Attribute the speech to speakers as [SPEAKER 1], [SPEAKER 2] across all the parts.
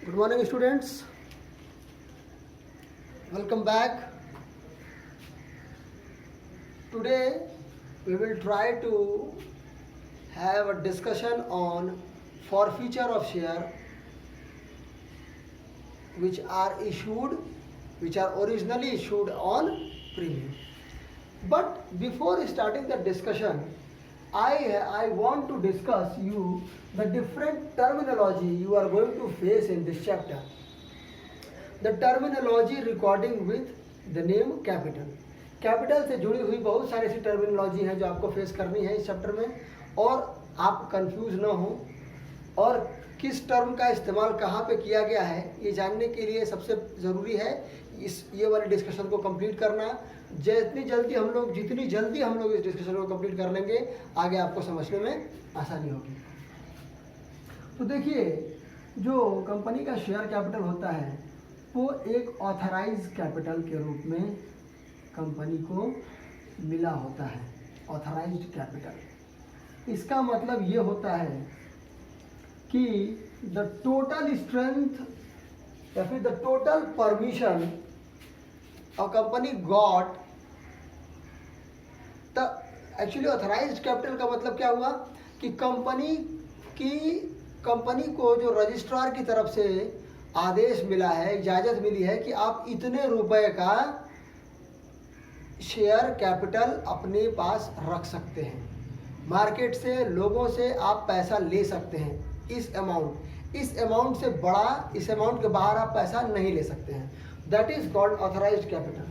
[SPEAKER 1] Good morning, students. Welcome back. Today we will try to have a discussion on forfeiture of share which are originally issued on premium. But before starting the discussion, I want to discuss you the different terminology you are going to face in this chapter. The terminology recording with the name capital. Capital से जुड़ी हुई बहुत सारी ऐसी terminology हैं जो आपको face करनी है इस चैप्टर में, और आप कंफ्यूज ना हो और किस टर्म का इस्तेमाल कहाँ पे किया गया है ये जानने के लिए सबसे ज़रूरी है ये वाले डिस्कशन को कंप्लीट करना। जितनी जल्दी हम लोग इस डिस्कशन को कंप्लीट कर लेंगे आगे आपको समझने में आसानी होगी। तो देखिए, जो कंपनी का शेयर कैपिटल होता है वो एक ऑथराइज कैपिटल के रूप में कंपनी को मिला होता है। ऑथराइज्ड कैपिटल, इसका मतलब ये होता है कि द टोटल स्ट्रेंथ या फिर the total permission a company got the actually authorised capital का मतलब क्या हुआ कि कंपनी को जो रजिस्ट्रार की तरफ से आदेश मिला है, इजाज़त मिली है कि आप इतने रुपए का शेयर कैपिटल अपने पास रख सकते हैं, मार्केट से लोगों से आप पैसा ले सकते हैं। इस अमाउंट से बड़ा, इस अमाउंट के बाहर आप पैसा नहीं ले सकते हैं। That is called authorised capital.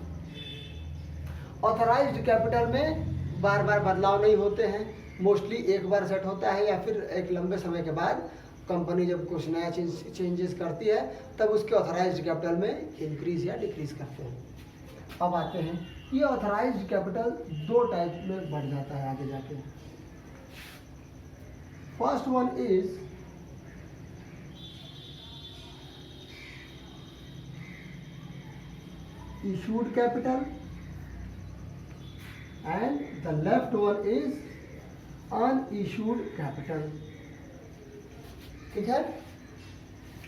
[SPEAKER 1] Authorised capital में बार बार बदलाव नहीं होते हैं, मोस्टली एक बार सेट होता है या फिर एक लंबे समय के बाद कंपनी जब कुछ नया चेंजेस करती है तब उसके ऑथराइज्ड कैपिटल में इंक्रीज या डिक्रीज करते हैं। अब आते हैं, ये ऑथराइज्ड कैपिटल दो टाइप में बढ़ जाता है आगे जाके। First one is issued capital and the left one is unissued capital। ठीक है,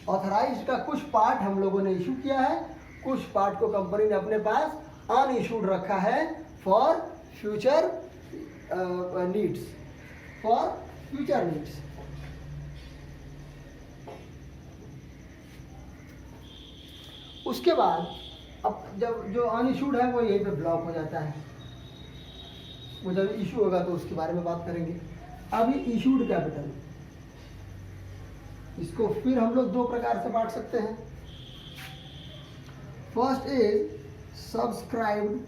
[SPEAKER 1] ऑथराइज्ड का कुछ पार्ट हम लोगों ने इशू किया है, कुछ पार्ट को कंपनी ने अपने पास अनइशूड रखा है फॉर फ्यूचर नीड्स। उसके बाद अब जब जो अनइशूड है वो यहीं पे ब्लॉक हो जाता है, वो जब इशू होगा तो उसके बारे में बात करेंगे। अभी इशूड कैपिटल, इसको फिर हम लोग दो प्रकार से बांट सकते हैं। फर्स्ट इज सब्सक्राइब्ड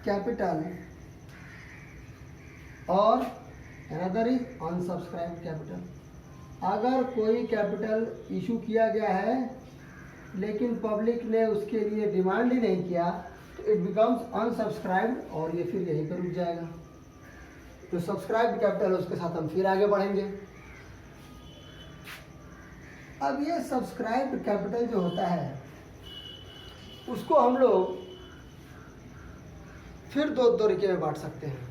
[SPEAKER 1] कैपिटल और अनदर इज अनसब्सक्राइब्ड कैपिटल। अगर कोई कैपिटल इशू किया गया है लेकिन पब्लिक ने उसके लिए डिमांड ही नहीं किया तो इट बिकम्स अनसब्सक्राइब्ड और ये फिर यहीं पर रुक जाएगा। जो सब्सक्राइब्ड कैपिटल है उसके साथ हम फिर आगे बढ़ेंगे। अब ये सब्सक्राइब्ड कैपिटल जो होता है उसको हम लोग फिर दो तरीके में बांट सकते हैं।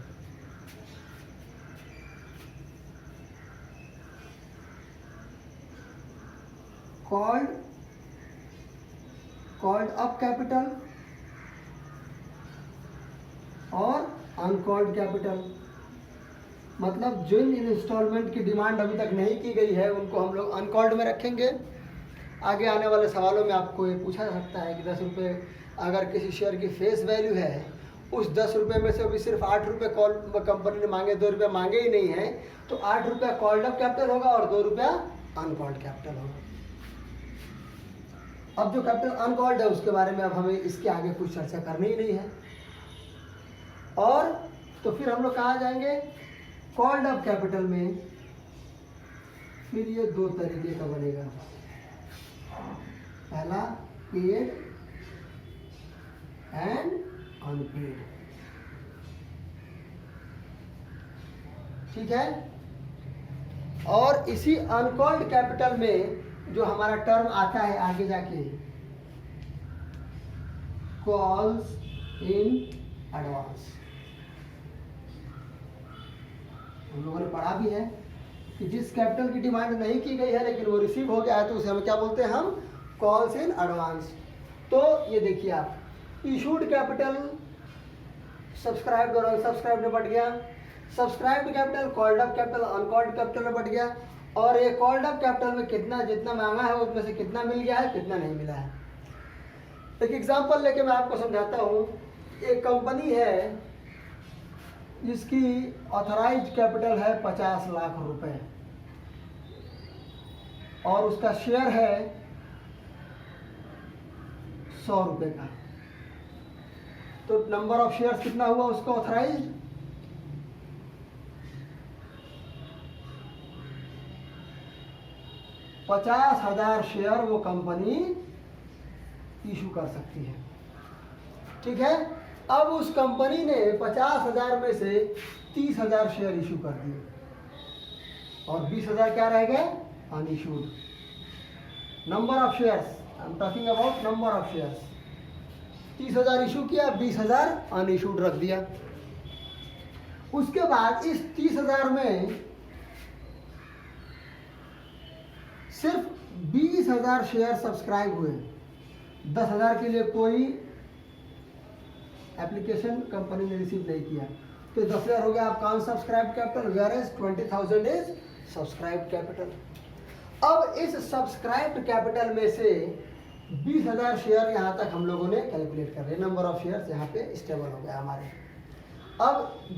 [SPEAKER 1] कॉल्ड अप कैपिटल और अनकॉल्ड कैपिटल। मतलब जिन इंस्टॉलमेंट की डिमांड अभी तक नहीं की गई है उनको हम लोग अनकॉल्ड में रखेंगे। आगे आने वाले सवालों में आपको ये पूछा जा सकता है कि 10 रुपये अगर किसी शेयर की फेस वैल्यू है, उस 10 रुपये में से अभी सिर्फ 8 रुपये कॉल कंपनी ने मांगे, 2 रुपये मांगे ही नहीं है, तो 8 रुपया कॉल्ड अप कैपिटल होगा और 2 रुपया अनकॉल्ड कैपिटल होगा। अब जो कैपिटल अनकॉल्ड है उसके बारे में अब हमें इसके आगे कुछ चर्चा करनी ही नहीं है। और तो फिर हम लोग कहाँ जाएंगे, कॉल्ड अप कैपिटल में फिर ये दो तरीके का बनेगा। पहला पेड एंड अनपेड। ठीक है, और इसी अनकॉल्ड कैपिटल में जो हमारा टर्म आता है आगे जाके कॉल्स इन एडवांस, हम लोगों ने पढ़ा भी है कि जिस कैपिटल की डिमांड नहीं की गई है लेकिन वो रिसीव हो गया है, तो उसे हम क्या बोलते हैं, हम कॉल्स इन एडवांस। तो ये देखिए आप, इशूड कैपिटल सब्सक्राइब में बढ़ गया, subscribed capital called up capital uncalled capital में बढ़ गया, और ये कॉल्ड अप कैपिटल में कितना जितना मांगा है उसमें से कितना मिल गया है, कितना नहीं मिला है। एक एग्जांपल लेके मैं आपको समझाता हूँ। एक कंपनी है जिसकी ऑथराइज कैपिटल है 50 लाख रुपए और उसका शेयर है 100 रुपए का, तो नंबर ऑफ शेयर्स कितना हुआ उसका ऑथराइज, 50,000 शेयर वो कंपनी इशू कर सकती है। ठीक है, अब उस कंपनी ने 50,000 में से 30,000 शेयर इशू कर दिए और 20,000 क्या रह गए, unissued. Number of shares, I am talking about number of shares. 30,000 issue किया, 20,000 अनइशूड रख दिया। उसके बाद इस 30,000 में सिर्फ 20,000 शेयर सब्सक्राइब हुए, 10,000 के लिए कोई एप्लीकेशन कंपनी ने रिसीव नहीं किया, तो 10,000 हो गया आपका unsubscribe capital, where as 20,000 is subscribe capital. अब इस सब्सक्राइब कैपिटल में से 20,000 शेयर यहाँ तक हम लोगों ने कैलकुलेट कर रहे हैं, नंबर ऑफ शेयर्स यहाँ पे स्टेबल हो गया हमारे। अब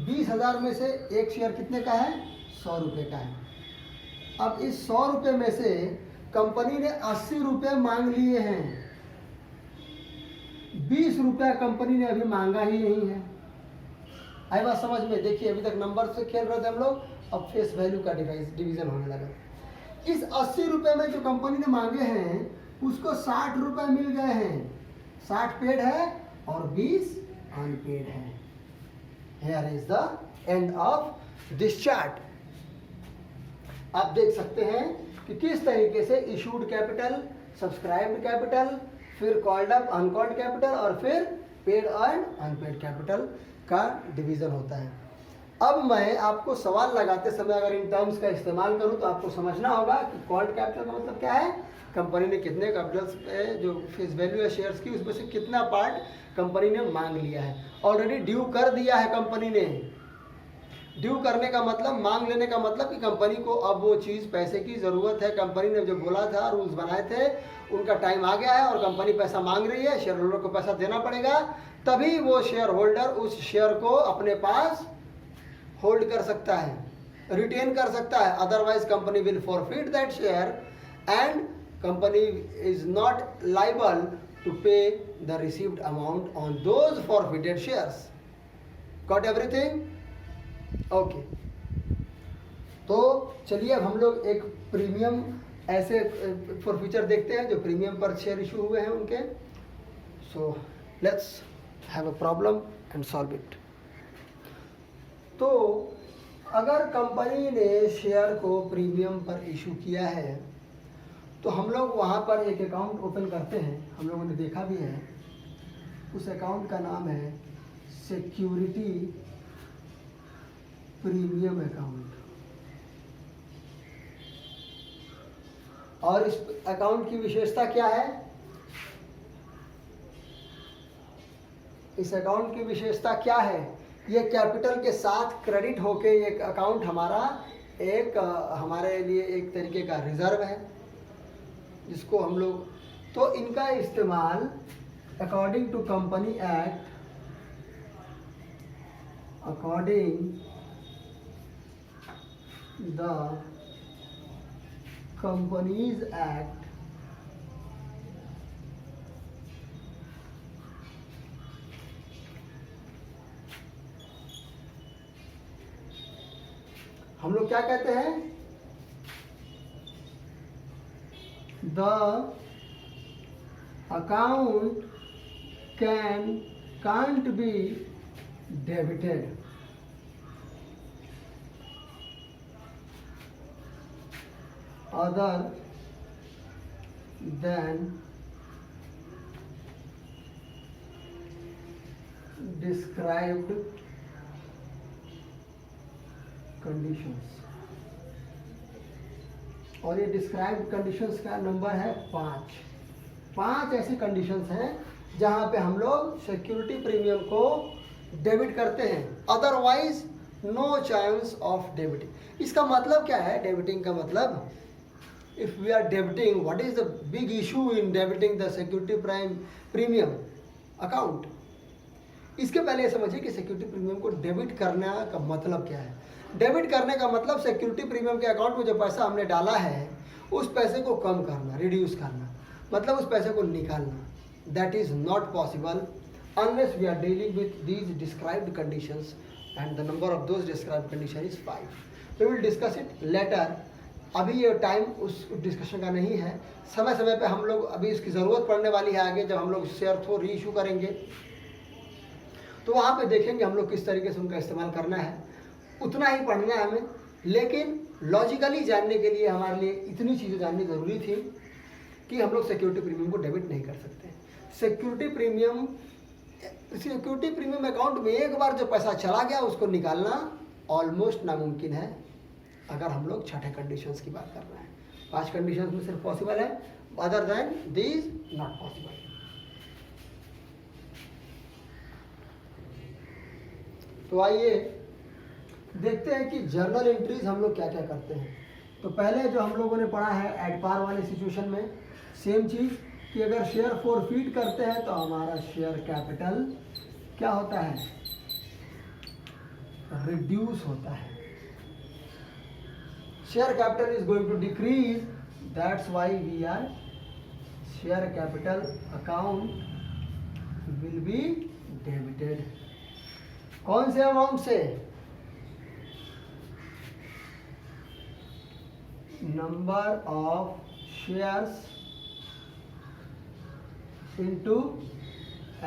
[SPEAKER 1] 20,000 में से एक शेयर कितने का है, 100 रुपये का है। अब इस 100 रुपये में से कंपनी ने 80 रुपये मांग लिए हैं, 20 रुपया कंपनी ने अभी मांगा ही नहीं है। आई बात समझ में? देखिए अभी तक नंबर से खेल रहे थे हम लोग, अब फेस वैल्यू का डिवीजन होने लगा। इस 80 रुपये में जो कंपनी ने मांगे हैं उसको 60 रुपये मिल गए हैं, 60 पेड है और 20 अनपेड है। Here is the end of this chart. आप देख सकते हैं कि किस तरीके से इशूड कैपिटल, सब्सक्राइब्ड कैपिटल, फिर कॉल्ड अप अनकॉल्ड कैपिटल और फिर पेड एंड अनपेड कैपिटल का डिवीजन होता है। अब मैं आपको सवाल लगाते समय अगर इन टर्म्स का इस्तेमाल करूं तो आपको समझना होगा कि कॉल्ड कैपिटल का मतलब क्या है, कंपनी ने कितने कैपिटल्स पे जो फेस वैल्यू है शेयर्स की उसमें से कितना पार्ट कंपनी ने मांग लिया है, ऑलरेडी ड्यू कर दिया है कंपनी ने। ड्यू करने का मतलब, मांग लेने का मतलब कि कंपनी को अब वो चीज़ पैसे की ज़रूरत है, कंपनी ने जो बोला था, रूल्स बनाए थे, उनका टाइम आ गया है और कंपनी पैसा मांग रही है, शेयर होल्डर को पैसा देना पड़ेगा, तभी वो शेयर होल्डर उस शेयर को अपने पास होल्ड कर सकता है, रिटेन कर सकता है। Otherwise company will forfeit that share and company is not liable to pay the received amount on those forfeited shares. Got everything? Okay, तो चलिए अब हम लोग एक प्रीमियम ऐसे फॉरफीचर देखते हैं जो प्रीमियम पर शेयर इशू हुए हैं उनके। So let's have a problem and solve it. तो अगर कंपनी ने शेयर को प्रीमियम पर इशू किया है तो हम लोग वहाँ पर एक अकाउंट ओपन करते हैं, हम लोगों ने देखा भी है। उस अकाउंट का नाम है सिक्योरिटी प्रीमियम अकाउंट, और इस अकाउंट की विशेषता क्या है? इस अकाउंट की विशेषता क्या है? ये कैपिटल के साथ क्रेडिट होके एक अकाउंट हमारा एक हमारे लिए एक तरीके का रिजर्व है जिसको हम लोग, तो इनका इस्तेमाल according to company act, according the companies act हम लोग क्या कहते हैं? The account can't be debited other than described conditions। और ये डिस्क्राइब्ड कंडीशंस का नंबर है 5। 5 ऐसी कंडीशंस हैं जहाँ पे हम लोग सिक्योरिटी प्रीमियम को डेबिट करते हैं, otherwise no chance of debiting. इसका मतलब क्या है डेबिटिंग का मतलब? If we are debiting, what is the big issue in debiting the security premium account? इसके पहले ये समझिए कि सिक्योरिटी प्रीमियम को डेबिट करने का मतलब क्या है। डेबिट करने का मतलब सिक्योरिटी प्रीमियम के अकाउंट में जो पैसा हमने डाला है उस पैसे को कम करना, रिड्यूस करना, मतलब उस पैसे को निकालना। That is not possible unless we are dealing with these described conditions, and the number of those described condition is 5. We will discuss it later. अभी ये टाइम उस डिस्कशन का नहीं है, समय समय पे हम लोग अभी इसकी ज़रूरत पड़ने वाली है आगे, जब हम लोग शेयर को री इशू करेंगे तो वहाँ पे देखेंगे हम लोग किस तरीके से उनका इस्तेमाल करना है। उतना ही पढ़ना है हमें, लेकिन लॉजिकली जानने के लिए हमारे लिए इतनी चीज़ें जाननी ज़रूरी थी कि हम लोग सिक्योरिटी प्रीमियम को डेबिट नहीं कर सकते। सिक्योरिटी प्रीमियम अकाउंट में एक बार जो पैसा चला गया उसको निकालना ऑलमोस्ट नामुमकिन है, अगर हम लोग छठे कंडीशंस की बात कर रहे हैं। 5 कंडीशंस में सिर्फ पॉसिबल है, other than these not possible. तो आइए देखते हैं कि जर्नल एंट्रीज हम लोग क्या क्या करते हैं। तो पहले जो हम लोगों ने पढ़ा है एट पार वाले सिचुएशन में सेम चीज़ कि अगर शेयर फॉरफीट करते हैं तो हमारा शेयर कैपिटल क्या होता है? रिड्यूस होता है। Share capital is going to decrease, that's why we are share capital account will be debited. कौन से अमाउंट से? Number of shares into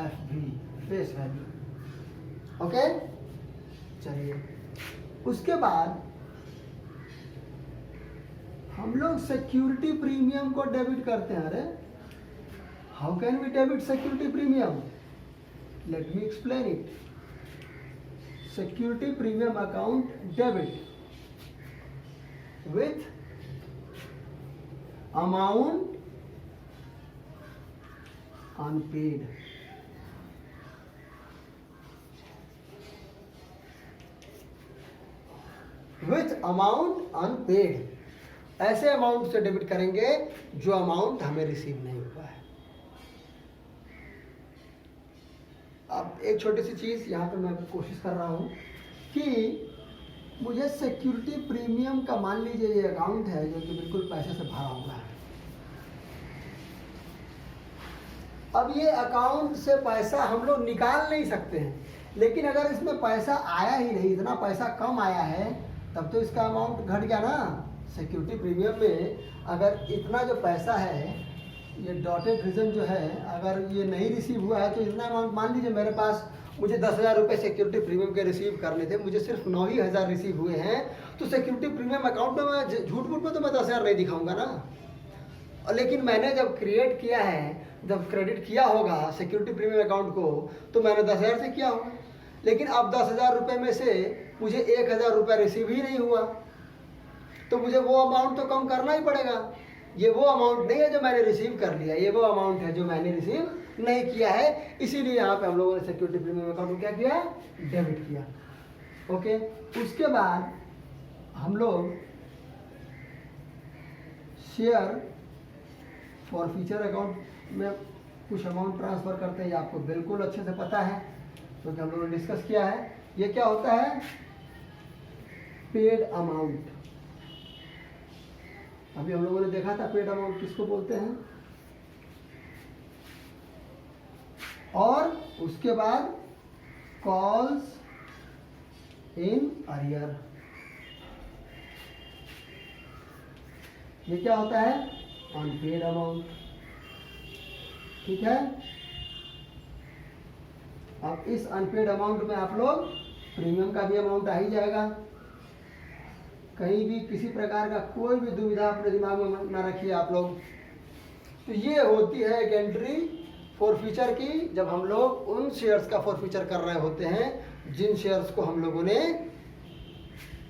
[SPEAKER 1] FV, face value. Okay, चलिए उसके बाद हम लोग सिक्योरिटी प्रीमियम को डेबिट करते हैं। अरे how can we debit security premium? Let me explain it. Security premium account debit with amount unpaid। With amount unpaid, ऐसे अमाउंट से डेबिट करेंगे जो अमाउंट हमें रिसीव नहीं हुआ है। अब एक छोटी सी चीज यहाँ पे मैं कोशिश कर रहा हूँ कि मुझे सिक्योरिटी प्रीमियम का मान लीजिए ये अकाउंट है जो कि बिल्कुल पैसे से भरा हुआ है। अब ये अकाउंट से पैसा हम लोग निकाल नहीं सकते हैं, लेकिन अगर इसमें पैसा आया ही नहीं, इतना पैसा कम आया है, तब तो इसका अमाउंट घट गया ना। सिक्योरिटी प्रीमियम में अगर इतना जो पैसा है, ये डॉटेड रीजन जो है, अगर ये नहीं रिसीव हुआ है तो इतना अमाउंट, मान लीजिए मेरे पास मुझे 10,000 रुपये सिक्योरिटी प्रीमियम के रिसीव करने थे, मुझे सिर्फ 9 ही हज़ार रिसीव हुए हैं, तो सिक्योरिटी प्रीमियम अकाउंट में मैं झूठ मूठ में तो मैं 10,000 नहीं दिखाऊंगा ना। लेकिन मैंने जब क्रिएट किया है, जब क्रेडिट किया होगा सिक्योरिटी प्रीमियम अकाउंट को, तो मैंने 10,000 से किया होगा। लेकिन अब 10,000 रुपये में से मुझे 1,000 रुपये रिसीव ही नहीं हुआ, तो मुझे वो अमाउंट तो कम करना ही पड़ेगा। ये वो अमाउंट नहीं है जो मैंने रिसीव कर लिया, ये वो अमाउंट है जो मैंने रिसीव नहीं किया है। इसीलिए यहाँ पे हम लोगों ने सिक्योरिटी प्रीमियम अकाउंट को क्या किया? डेबिट किया। ओके, उसके बाद हम लोग शेयर फॉर फ्यूचर अकाउंट में कुछ अमाउंट ट्रांसफ़र करते हैं। ये आपको बिल्कुल अच्छे से पता है क्योंकि हम लोगों ने डिस्कस किया है। ये क्या होता है? Paid amount. अभी हम लोगों ने देखा था पेड अमाउंट किसको बोलते हैं। और उसके बाद कॉल्स इन अरियर, ये क्या होता है? Unpaid amount. ठीक है, अब इस अनपेड अमाउंट में आप लोग प्रीमियम का भी अमाउंट आ ही जाएगा। कहीं भी किसी प्रकार का कोई भी दुविधा अपने दिमाग में ना रखिए आप लोग। तो ये होती है एक एंट्री फॉर फ्यूचर की, जब हम लोग उन शेयर्स का फॉर फ्यूचर कर रहे होते हैं जिन शेयर्स को हम लोगों ने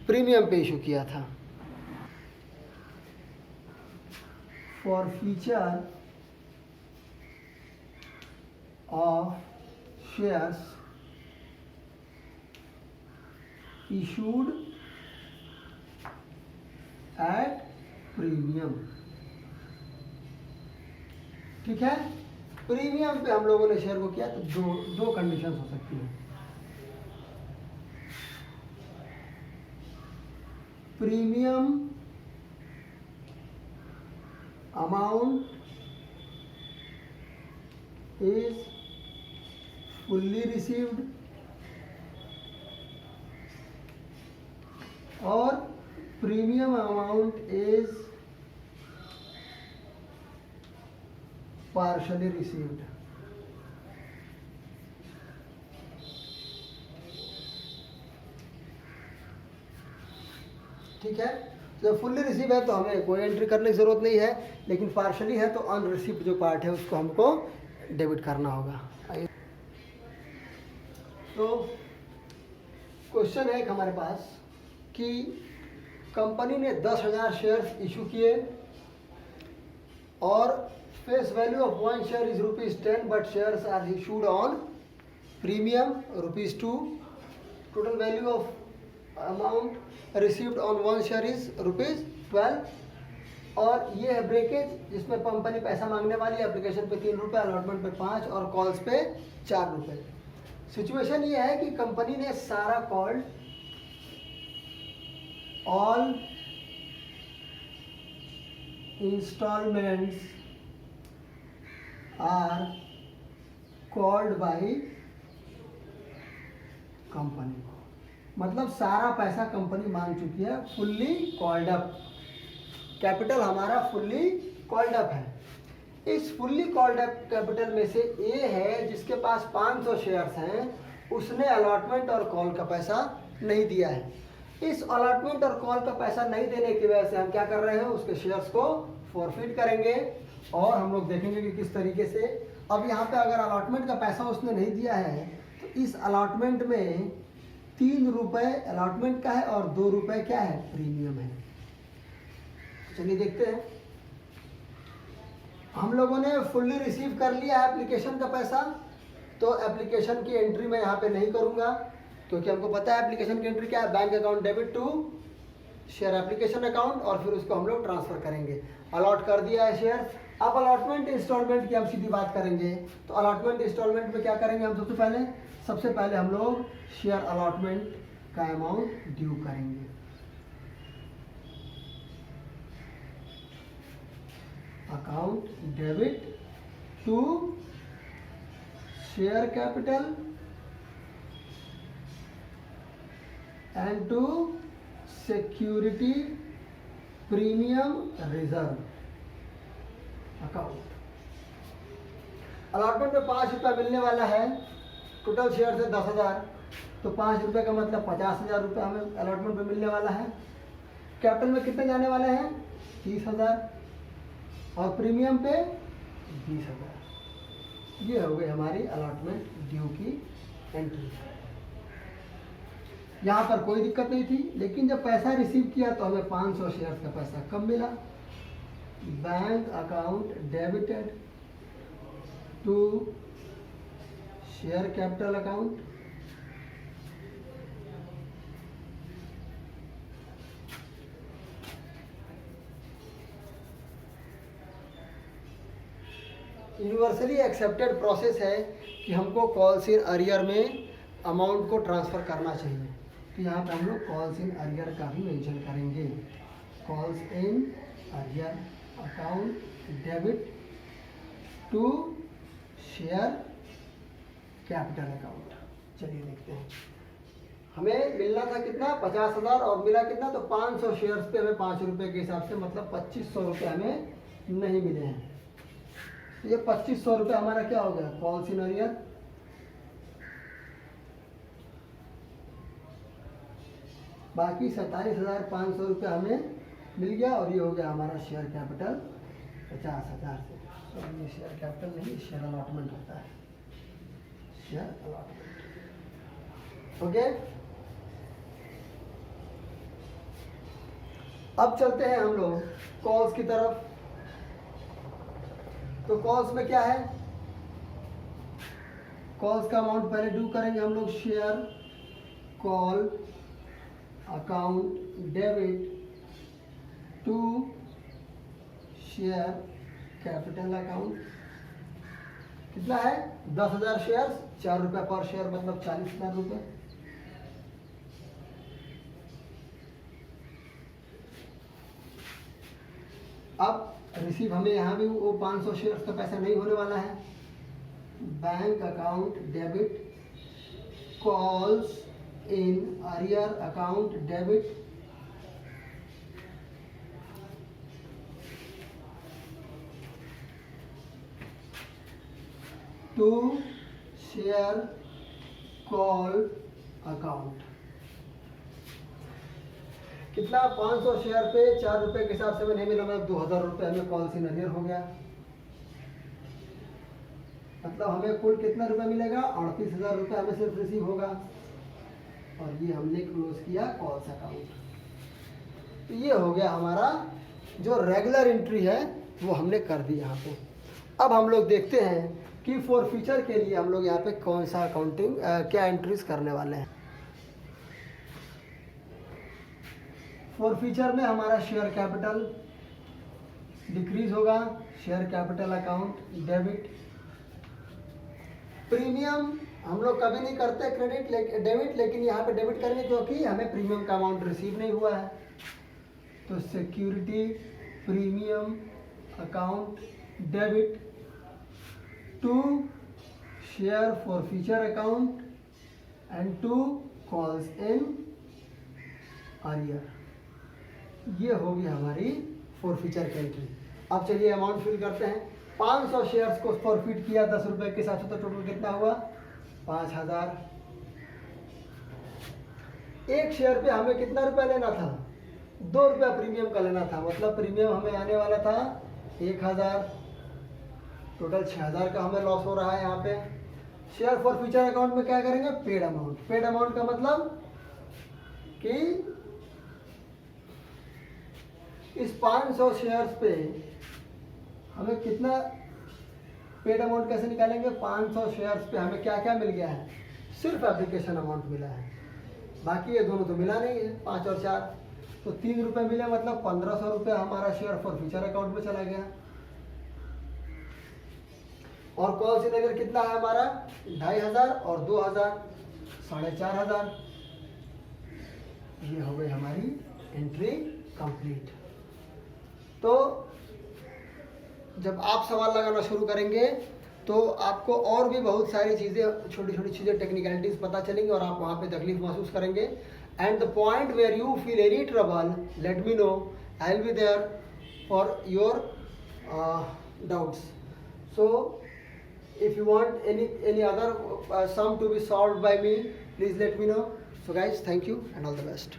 [SPEAKER 1] प्रीमियम पे इशू किया था। forfeiture of shares issued at premium। ठीक है, प्रीमियम पे हम लोगों ने शेयर को किया तो दो कंडीशन हो सकती है। Premium amount is fully received or premium amount is partially received। ठीक है, जब फुल्ली रिसीव है तो हमें कोई एंट्री करने की जरूरत नहीं है, लेकिन पार्शली है तो अनरिसीव्ड जो पार्ट है उसको हमको डेबिट करना होगा। तो क्वेश्चन है हमारे पास कि कंपनी ने 10,000 शेयर्स इशू किए और face value of one share is ₹10 but shares are issued on premium ₹2। Total value of amount received on one share is ₹12। और ये है ब्रेकेज जिसमें कंपनी पैसा मांगने वाली है। एप्लीकेशन पे ₹3, अलॉटमेंट पे 5 और कॉल्स पे ₹4। सिचुएशन ये है कि कंपनी ने सारा called all installments are called by company, मतलब सारा पैसा कंपनी मांग चुकी है, फुल्ली कॉल्ड अप। कैपिटल हमारा फुल्ली कॉल्ड अप है। इस फुल्ली कॉल्ड अप कैपिटल में से ए है जिसके पास 500 शेयर्स हैं, उसने अलॉटमेंट और कॉल का पैसा नहीं दिया है। इस अलॉटमेंट और कॉल का पैसा नहीं देने की वजह से हम क्या कर रहे हैं, उसके शेयर्स को फॉरफिट करेंगे और हम लोग देखेंगे कि किस तरीके से। अब यहाँ पे अगर अलॉटमेंट का पैसा उसने नहीं दिया है तो इस अलॉटमेंट में ₹3 अलॉटमेंट का है और ₹2 क्या है, प्रीमियम है। चलिए देखते हैं। हम लोगों ने फुल्ली रिसीव कर लिया है एप्लीकेशन का पैसा, तो एप्लीकेशन की एंट्री मैं यहाँ पे नहीं करूँगा क्योंकि हमको पता है एप्लीकेशन की एंट्री क्या है, bank account debit to share application account और फिर उसको हम लोग ट्रांसफर करेंगे। अलॉट कर दिया है शेयर। अब अलॉटमेंट इंस्टॉलमेंट की हम सीधी बात करेंगे। तो अलॉटमेंट इंस्टॉलमेंट में क्या करेंगे हम सबसे पहले हम लोग शेयर अलॉटमेंट का अमाउंट ड्यू करेंगे। Account debit to share capital and to security premium reserve account. Allotment में ₹5 मिलने वाला है, टोटल शेयर है 10,000, तो ₹5 का मतलब ₹50,000 हमें अलॉटमेंट में मिलने वाला है। कैपिटल में कितने जाने वाले हैं, 30,000 और प्रीमियम पे 20,000। ये हो गई हमारी अलॉटमेंट ड्यू की एंट्री। यहाँ पर कोई दिक्कत नहीं थी, लेकिन जब पैसा रिसीव किया तो हमें 500 शेयर्स का पैसा कम मिला। Bank account debited to share capital account universally accepted process है कि हमको कॉल्स इन अरियर में अमाउंट को ट्रांसफ़र करना चाहिए। तो यहाँ पे हम लोग कॉल्स इन अरियर का भी मेंशन करेंगे। Calls in arrear account debit to share capital account. चलिए देखते हैं। हमें मिलना था कितना, 50,000 और मिला कितना, तो 500 शेयर्स पे हमें ₹5 के हिसाब से मतलब ₹2,500 हमें नहीं मिले हैं। ये ₹2,500 हमारा क्या हो गया, कॉल्स इन अरियर। बाकी ₹27,500 हमें मिल गया और ये हो गया हमारा शेयर कैपिटल 50,000 से। तो ये शेयर कैपिटल नहीं, शेयर अलॉटमेंट होता है, शेयर अलॉटमेंट। ओके, अब चलते हैं हम लोग कॉल्स की तरफ। तो कॉल्स में क्या है, कॉल्स का अमाउंट पहले ड्यू करेंगे हम लोग, share call account debit to share capital account. कितना है, 10,000 शेयर, 4 रुपये पर शेयर, मतलब 40,000 रुपये। अब रिसीव हमें यहाँ भी वो 500 शेयर्स का पैसा नहीं होने वाला है। Bank account debit calls in arrear account debit to share call account. कितना, 500 शेयर पे 4 रुपए के हिसाब से हमें नहीं मिला, मतलब 2,000 रुपये हमें कॉल इन अरियर हो गया। मतलब हमें कुल कितना रुपए मिलेगा, 38,000 रुपये हमें सिर्फ रिसीव होगा। और ये हमने क्लोज किया कॉल्स अकाउंट। तो ये हो गया हमारा जो रेगुलर एंट्री है वो हमने कर दी यहाँ पे। अब हम लोग देखते हैं कि फॉर फ्यूचर के लिए हम लोग यहाँ पे कौन सा अकाउंटिंग क्या एंट्रीज करने वाले हैं। फॉर फ्यूचर में हमारा शेयर कैपिटल डिक्रीज होगा, share capital account debit. Premium हम लोग कभी नहीं करते क्रेडिट डेबिट, लेकिन यहाँ पे डेबिट करेंगे क्योंकि हमें प्रीमियम का अमाउंट रिसीव नहीं हुआ है। तो security premium account debit to share forfeiture account and to calls in arrear. ये होगी हमारी फॉर फ्यूचर की एंट्री। अब चलिए अमाउंट फिल करते हैं। 500 शेयर्स को फॉरफिट किया 10 रुपए के हिसाब से, तो टोटल कितना हुआ, 5,000। एक शेयर पे हमें कितना रुपया लेना था, 2 रुपया प्रीमियम का लेना था, मतलब प्रीमियम हमें आने वाला था 1,000। टोटल 6,000 का हमें लॉस हो रहा है यहाँ पे। शेयर फॉर फ्यूचर अकाउंट में क्या करेंगे, पेड अमाउंट। पेड अमाउंट का मतलब कि इस 500 शेयर्स पे हमें कितना पेड अमाउंट कैसे निकालेंगे, 500 शेयर्स पे हमें क्या क्या मिल गया है, सिर्फ एप्लीकेशन अमाउंट मिला है, बाकी ये दोनों तो मिला नहीं है, 5 और 4। तो 3 रुपये मिले, मतलब 1,500 रुपये हमारा शेयर फॉर फ्यूचर अकाउंट में चला गया। और कॉल इन अरियर कितना है हमारा, 2,500 और 2,000, 4,500। ये हो गई हमारी एंट्री कंप्लीट। तो जब आप सवाल लगाना शुरू करेंगे तो आपको और भी बहुत सारी चीज़ें, छोटी छोटी चीज़ें, टेक्निकलिटीज़ पता चलेंगी और आप वहाँ पे तकलीफ महसूस करेंगे। And the point where you feel any trouble, let me know, I will be there for your doubts. So if you want any other sum to be solved by me, please let me know. So guys, thank you and all the best.